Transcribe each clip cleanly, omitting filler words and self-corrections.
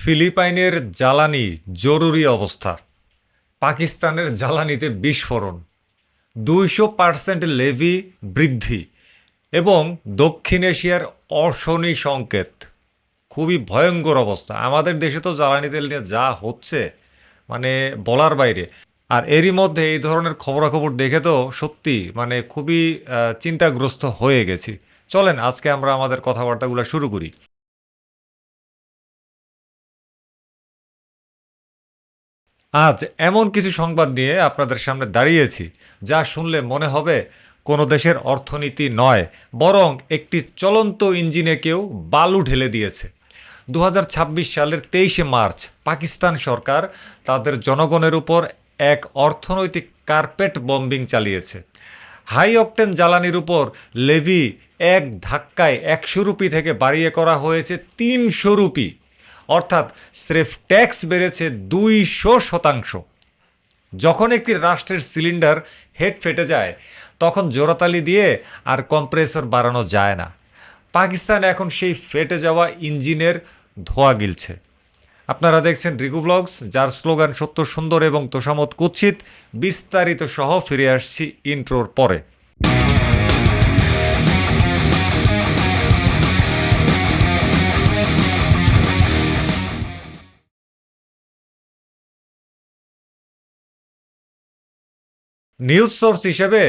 ফিলিপাইনের জ্বালানি জরুরি অবস্থা। পাকিস্তানের জ্বালানিতে বিস্ফোরণ, 200% লেভি বৃদ্ধি এবং দক্ষিণ এশিয়ার অশনি সংকেত। খুবই ভয়ঙ্কর অবস্থা। আমাদের দেশে তো জ্বালানি তেল নিয়ে যা হচ্ছে মানে বলার বাইরে। আর এরই মধ্যে এই ধরনের খবরাখবর দেখে তো সত্যি খুবই চিন্তাগ্রস্ত হয়ে গেছি। চলেন আজকে আমরা আমাদের কথাবার্তাগুলো শুরু করি। আজ এমন কিছু সংবাদ নিয়ে আপনাদের সামনে দাঁড়িয়েছি যা শুনলে মনে হবে কোনো দেশের অর্থনীতি নয়, বরং একটি চলন্ত ইঞ্জিনে কেউ বালু ঢেলে দিয়েছে। 2026 সালের 23শে মার্চ পাকিস্তান সরকার তাদের জনগণের উপর এক অর্থনৈতিক কার্পেট বম্বিং চালিয়েছে। হাই অকটেন জ্বালানির উপর লেভি এক ধাক্কায় 100 রুপি থেকে বাড়িয়ে করা হয়েছে 300 রুপি, অর্থাৎ স্রেফ ট্যাক্স বেড়েছে 200%। যখন একটি রাষ্ট্রের সিলিন্ডার হেড ফেটে যায় তখন জোড়াতালি দিয়ে আর কম্প্রেসর বাড়ানো যায় না। পাকিস্তান এখন সেই ফেটে যাওয়া ইঞ্জিনের ধোঁয়া গিলছে। আপনারা দেখছেন রিকু ব্লগস, যার স্লোগান সত্য সুন্দর এবং তোষামত কুৎসিত। বিস্তারিত সহ ফিরে আসছি ইন্ট্রোর পরে। নিউজ সোর্স হিসেবে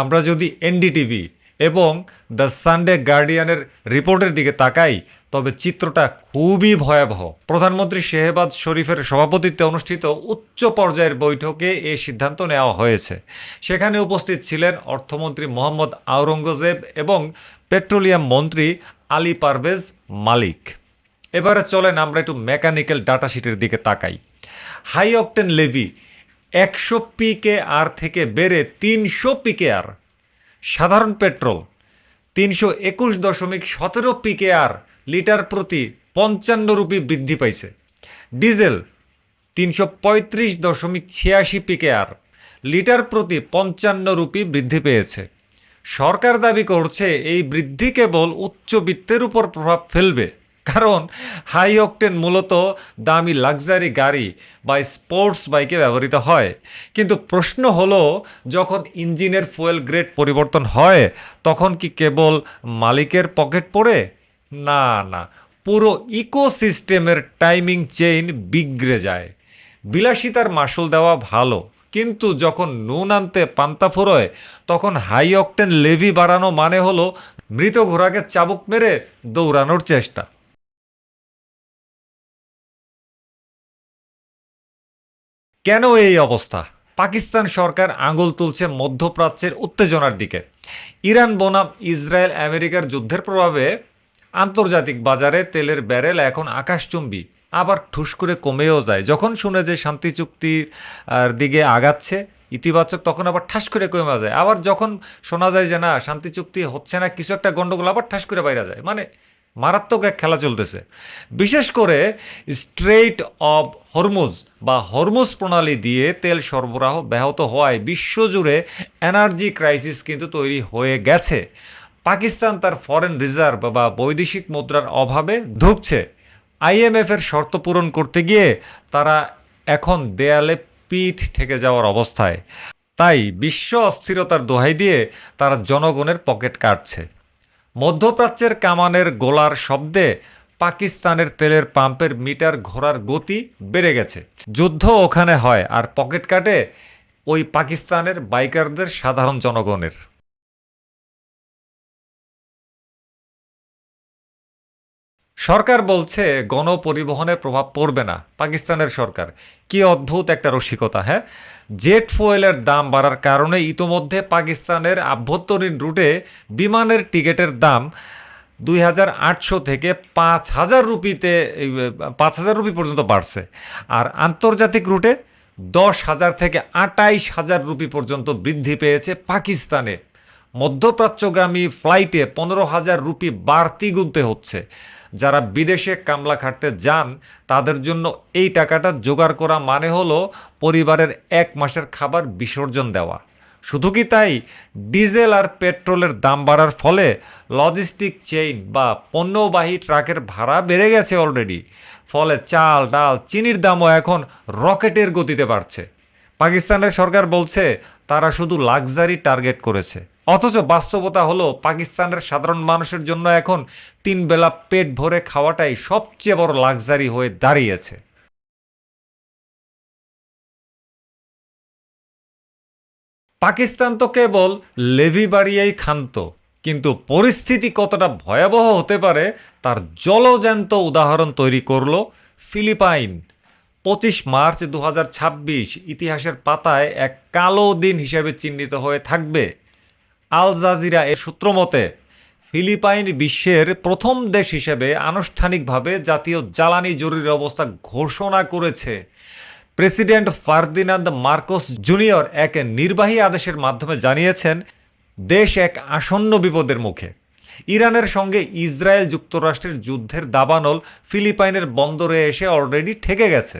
আমরা যদি এনডিটিভি এবং দ্য সানডে গার্ডিয়ানের রিপোর্টের দিকে তাকাই তবে চিত্রটা খুবই ভয়াবহ। প্রধানমন্ত্রী শেহবাজ শরীফের সভাপতিত্বে অনুষ্ঠিত উচ্চ পর্যায়ের বৈঠকে এই সিদ্ধান্ত নেওয়া হয়েছে। সেখানে উপস্থিত ছিলেন অর্থমন্ত্রী মোহাম্মদ আওরঙ্গজেব এবং পেট্রোলিয়াম মন্ত্রী আলী পারভেজ মালিক। এবারে চলেন আমরা একটু মেকানিক্যাল ডাটা শিটের দিকে তাকাই। হাই অকটেন লেভি 100 PKR থেকে বেড়ে 300 PKR। সাধারণ পেট্রোল 321.17 PKR লিটার প্রতি 55 রুপি বৃদ্ধি পাইছে। ডিজেল 335.86 PKR লিটার প্রতি 55 রুপি বৃদ্ধি পেয়েছে। সরকার দাবি করছে এই বৃদ্ধি কেবল উচ্চবিত্তের উপর প্রভাব ফেলবে, কারণ হাই অকটেন মূলত দামি লাক্সারি গাড়ি বা স্পোর্টস বাইকে ব্যবহৃত হয়। কিন্তু প্রশ্ন হলো, যখন ইঞ্জিনের ফুয়েল গ্রেড পরিবর্তন হয় তখন কি কেবল মালিকের পকেট পড়ে? না না, পুরো ইকোসিস্টেমের টাইমিং চেইন বিগড়ে যায়। বিলাসিতার মাসুল দেওয়া ভালো, কিন্তু যখন নুন আনতে পান্তা ফুরোয় তখন হাই অকটেন লেভি বাড়ানো মানে হলো মৃত ঘোড়াকে চাবুক মেরে দৌড়ানোর চেষ্টা। কেন এই অবস্থা? পাকিস্তান সরকার আঙুল তুলছে মধ্যপ্রাচ্যের উত্তেজনার দিকে। ইরান বনাম ইসরায়েল আমেরিকার যুদ্ধের প্রভাবে আন্তর্জাতিক বাজারে তেলের ব্যারেল এখন আকাশচুম্বী, আবার ঠুস করে কমেও যায়। যখন শুনে যে শান্তি চুক্তির দিকে আগাচ্ছে ইতিবাচক, তখন আবার ঠাস করে কমে যায়। আবার যখন শোনা যায় যে না, শান্তি চুক্তি হচ্ছে না, কিছু একটা গন্ডগোল, আবার ঠাস করে বাইরে যায়। মারাত্মক এক খেলা চলতেছে। বিশেষ করে স্ট্রেইট অব হরমুজ বা হরমুজ প্রণালী দিয়ে তেল সরবরাহ ব্যাহত হওয়ায় বিশ্বজুড়ে এনার্জি ক্রাইসিস কিন্তু তৈরি হয়ে গেছে। পাকিস্তান তার ফরেন রিজার্ভ বা বৈদেশিক মুদ্রার অভাবে ধুঁকছে। আইএমএফের শর্ত পূরণ করতে গিয়ে তারা এখন দেয়ালে পিঠ ঠেকে যাওয়ার অবস্থায়। তাই বিশ্ব অস্থিরতার দোহাই দিয়ে তারা জনগণের পকেট কাটছে। মধ্যপ্রাচ্যের কামানের গোলার শব্দে পাকিস্তানের তেলের পাম্পের মিটার ঘোরার গতি বেড়ে গেছে। যুদ্ধ ওখানে হয় আর পকেট কাটে ওই পাকিস্তানের বাইকারদের, সাধারণ জনগণের। সরকার বলছে গণপরিবহনের প্রভাব পড়বে না। পাকিস্তানের সরকার কি অদ্ভুত একটা রসিকতা! হ্যাঁ, জেট ফুয়েলের দাম বাড়ার কারণে ইতোমধ্যে পাকিস্তানের আভ্যন্তরীণ রুটে বিমানের টিকিটের দাম 2,800 থেকে 5,000 রুপিতে 5,000 রুপি পর্যন্ত বাড়ছে। আর আন্তর্জাতিক রুটে 10,000 থেকে 28,000 রুপি পর্যন্ত বৃদ্ধি পেয়েছে পাকিস্তানে। মধ্যপ্রাচ্যগামী ফ্লাইটে 15,000 রুপি বাড়তি গুনতে হচ্ছে। যারা বিদেশে কামলা খাটতে যান তাদের জন্য এই টাকাটা জোগাড় করা মানে হলো পরিবারের 1 মাসের খাবার বিসর্জন দেওয়া। শুধু কি তাই, ডিজেল আর পেট্রোলের দাম বাড়ার ফলে লজিস্টিক চেইন বা পণ্যবাহী ট্রাকের ভাড়া বেড়ে গেছে অলরেডি। ফলে চাল ডাল চিনির দামও এখন রকেটের গতিতে বাড়ছে। পাকিস্তানের সরকার বলছে তারা শুধু লাক্সারি টার্গেট করেছে, অথচ বাস্তবতা হলো পাকিস্তানের সাধারণ মানুষের জন্য এখন 3 বেলা পেট ভরে খাওয়াটাই সবচেয়ে বড় লাক্সারি হয়ে দাঁড়িয়েছে। পাকিস্তান তো কেবল লেভি বাড়িয়েই ক্ষান্ত, কিন্তু পরিস্থিতি কতটা ভয়াবহ হতে পারে তার জলজ্যান্ত উদাহরণ তৈরি করল ফিলিপাইন। 25 মার্চ 2026 ইতিহাসের পাতায় এক কালো দিন হিসেবে চিহ্নিত হয়ে থাকবে। আল জাজিরা এর সূত্র মতে ফিলিপাইন বিশ্বের প্রথম দেশ হিসেবে আনুষ্ঠানিকভাবে জাতীয় জ্বালানি জরুরি অবস্থা ঘোষণা করেছে। প্রেসিডেন্ট ফার্দিনান্দ মার্কোস জুনিয়র এক নির্বাহী আদেশের মাধ্যমে জানিয়েছেন দেশ এক আসন্ন বিপদের মুখে। ইরানের সঙ্গে ইসরায়েল যুক্তরাষ্ট্রের যুদ্ধের দাবানল ফিলিপাইনের বন্দরে এসে অলরেডি ঠেকে গেছে।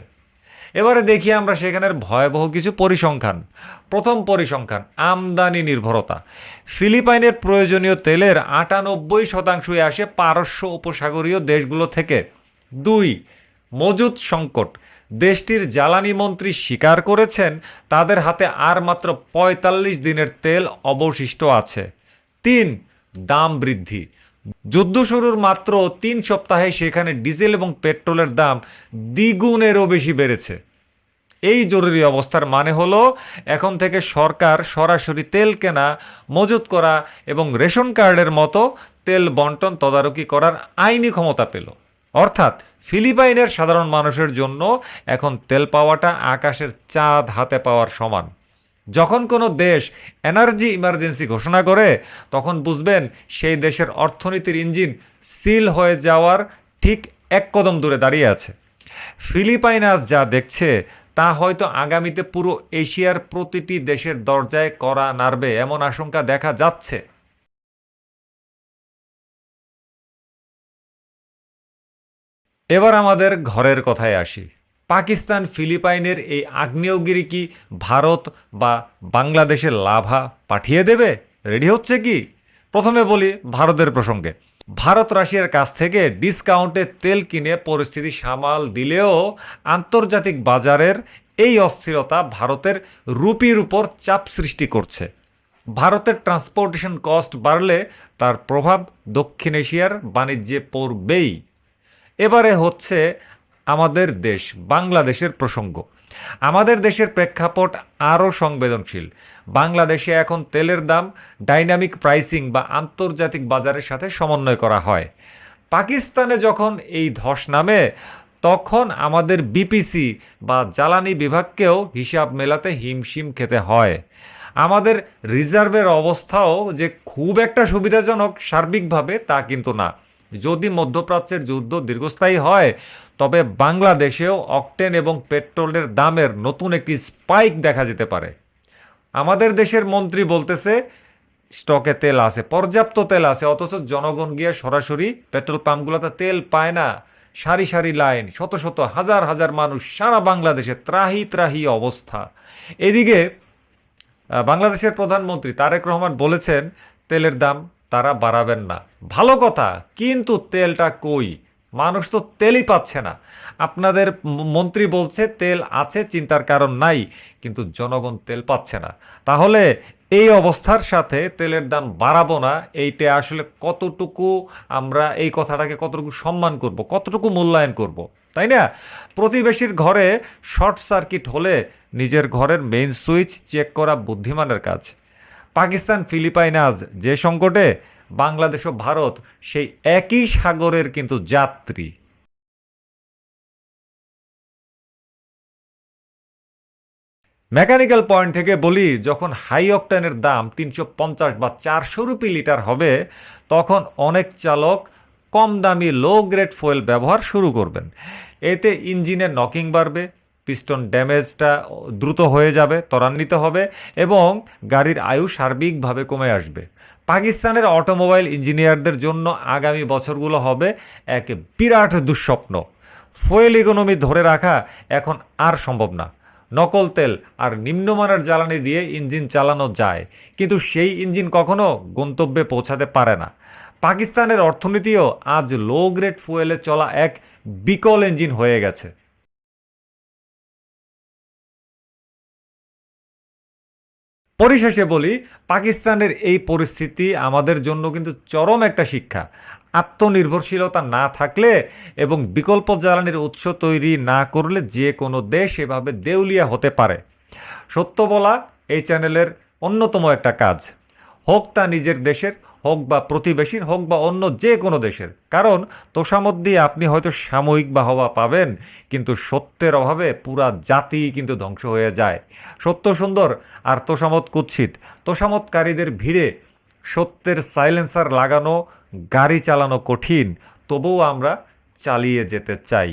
এবারে দেখি আমরা সেখানের ভয়াবহ কিছু পরিসংখ্যান। প্রথম পরিসংখ্যান, আমদানি নির্ভরতা। ফিলিপাইনের প্রয়োজনীয় তেলের 98% আসে পারস্য উপসাগরীয় দেশগুলো থেকে। 2, মজুদ সংকট। দেশটির জ্বালানি মন্ত্রী স্বীকার করেছেন তাদের হাতে আর মাত্র 45 দিনের তেল অবশিষ্ট আছে। 3, দাম বৃদ্ধি। যুদ্ধ শুরুর মাত্র 3 সপ্তাহে সেখানে ডিজেল এবং পেট্রোলের দাম দ্বিগুণেরও বেশি বেড়েছে। এই জরুরি অবস্থার মানে হলো এখন থেকে সরকার সরাসরি তেল কেনা, মজুত করা এবং রেশন কার্ডের মতো তেল বন্টন তদারকি করার আইনি ক্ষমতা পেল। অর্থাৎ ফিলিপাইনের সাধারণ মানুষের জন্য এখন তেল পাওয়াটা আকাশের চাঁদ হাতে পাওয়ার সমান। যখন কোনো দেশ এনার্জি ইমার্জেন্সি ঘোষণা করে তখন বুঝবেন সেই দেশের অর্থনীতির ইঞ্জিন সিল হয়ে যাওয়ার ঠিক এক কদম দূরে দাঁড়িয়ে আছে। ফিলিপাইন আজ যা দেখছে তা হয়তো আগামীতে পুরো এশিয়ার প্রতিটি দেশের দরজায় কড়া নাড়বে এমন আশঙ্কা দেখা যাচ্ছে। এবার আমাদের ঘরের কথায় আসি। পাকিস্তান ফিলিপাইনের এই আগ্নেয়গিরি কি ভারত বা বাংলাদেশের লাভা পাঠিয়ে দেবে? রেডি হচ্ছে কি? প্রথমে বলি ভারতের প্রসঙ্গে। ভারত রাশিয়ার কাছ থেকে ডিসকাউন্টে তেল কিনে পরিস্থিতি সামাল দিলেও আন্তর্জাতিক বাজারের এই অস্থিরতা ভারতের রুপির উপর চাপ সৃষ্টি করছে। ভারতের ট্রান্সপোর্টেশন কস্ট বাড়লে তার প্রভাব দক্ষিণ এশিয়ার বাণিজ্যে পড়বেই। এবারে হচ্ছে আমাদের দেশ বাংলাদেশের প্রসঙ্গ। আমাদের দেশের প্রেক্ষাপট আরও সংবেদনশীল। বাংলাদেশে এখন তেলের দাম ডাইনামিক প্রাইসিং বা আন্তর্জাতিক বাজারের সাথে সমন্বয় করা হয়। পাকিস্তানে যখন এই ধস নামে তখন আমাদের বিপিসি বা জ্বালানি বিভাগকেও হিসাব মেলাতে হিমশিম খেতে হয়। আমাদের রিজার্ভের অবস্থাও যে খুব একটা সুবিধাজনক সার্বিকভাবে তা কিন্তু না। যদি মধ্যপ্রাচ্যের যুদ্ধ দীর্ঘস্থায়ী হয় তবে বাংলাদেশেও অকটেন এবং পেট্রোলের দামের নতুন একটি স্পাইক দেখা যেতে পারে। আমাদের দেশের মন্ত্রী বলতেছে স্টকে তেল আছে, পর্যাপ্ত তেল আছে, অথচ জনগণ গিয়ে সরাসরি পেট্রোল পাম্পগুলোতে তেল পায় না। সারি সারি লাইন, শত শত হাজার হাজার মানুষ সারা বাংলাদেশে ত্রাহি ত্রাহি অবস্থা। এদিকে বাংলাদেশের প্রধানমন্ত্রী তারেক রহমান বলেছেন তেলের দাম তারা বাড়াবেন না। ভালো কথা, কিন্তু তেলটা কই? মানুষ তো তেলই পাচ্ছে না। আপনাদের মন্ত্রী বলছে তেল আছে, চিন্তার কারণ নাই, কিন্তু জনগণ তেল পাচ্ছে না। তাহলে এই অবস্থার সাথে তেলের দাম বাড়াবো না, এইটা আসলে কতটুকু আমরা এই কথাটাকে কতটুকু সম্মান করব, কতটুকু মূল্যায়ন করব, তাই না? প্রতিবেশীর ঘরে শর্ট সার্কিট হলে নিজের ঘরের মেইন সুইচ চেক করা বুদ্ধিমানের কাজ। পাকিস্তান ফিলিপাইন আজ যে সংকটে, বাংলাদেশ ও ভারত সেই একই সাগরের কিন্তু যাত্রী। মেকানিক্যাল পয়েন্ট থেকে বলি, যখন হাই অকটেনের দাম 350 বা 400 রুপি লিটার হবে তখন অনেক চালক কম দামি লো গ্রেড ফুয়েল ব্যবহার শুরু করবেন। এতে ইঞ্জিনের নকিং বাড়বে, পিস্টন ড্যামেজটা দ্রুত হয়ে যাবে, ত্বরান্বিত হবে এবং গাড়ির আয়ু সার্বিকভাবে কমে আসবে। পাকিস্তানের অটোমোবাইল ইঞ্জিনিয়ারদের জন্য আগামী বছরগুলো হবে এক বিরাট দুঃস্বপ্ন। ফুয়েল ইকোনমি ধরে রাখা এখন আর সম্ভব না। নকল তেল আর নিম্নমানের জ্বালানি দিয়ে ইঞ্জিন চালানো যায়, কিন্তু সেই ইঞ্জিন কখনো গন্তব্যে পৌঁছাতে পারে না। পাকিস্তানের অর্থনীতিও আজ লো গ্রেড ফুয়েলে চলা এক বিকল ইঞ্জিন হয়ে গেছে। পরিশেষে বলি, পাকিস্তানের এই পরিস্থিতি আমাদের জন্য কিন্তু চরম একটা শিক্ষা। আত্মনির্ভরশীলতা না থাকলে এবং বিকল্প জ্বালানির উৎস তৈরি না করলে যে কোনো দেশ এভাবে দেউলিয়া হতে পারে। সত্য বলা এই চ্যানেলের অন্যতম একটা কাজ, হোক তা নিজের দেশের, হোক বা প্রতিবেশীর, হোক বা অন্য যে কোনো দেশের। কারণ তোষামত দিয়ে আপনি হয়তো সাময়িক বাহবা পাবেন, কিন্তু সত্যের অভাবে পুরা জাতি কিন্তু ধ্বংস হয়ে যায়। সত্য সুন্দর আর তোষামত কুৎসিত। তোষামতকারীদের ভিড়ে সত্যের সাইলেন্সার লাগানো গাড়ি চালানো কঠিন, তবুও আমরা চালিয়ে যেতে চাই।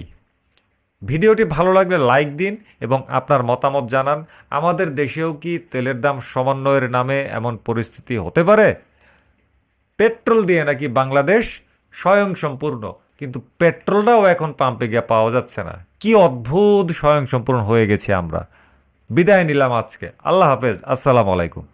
ভিডিওটি ভালো লাগলে লাইক দিন এবং আপনার মতামত জানান। আমাদের দেশেও কি তেলের দাম সমন্বয়ের নামে এমন পরিস্থিতি হতে পারে? পেট্রোল দিয়ে নাকি বাংলাদেশ স্বয়ংসম্পূর্ণ, কিন্তু পেট্রোলটাও এখন পাম্পে গিয়ে পাওয়া যাচ্ছে না। কি অদ্ভুত স্বয়ংসম্পূর্ণ হয়ে গেছি আমরা। বিদায় নিলাম আজকে। আল্লাহ হাফেজ, আসসালামু আলাইকুম।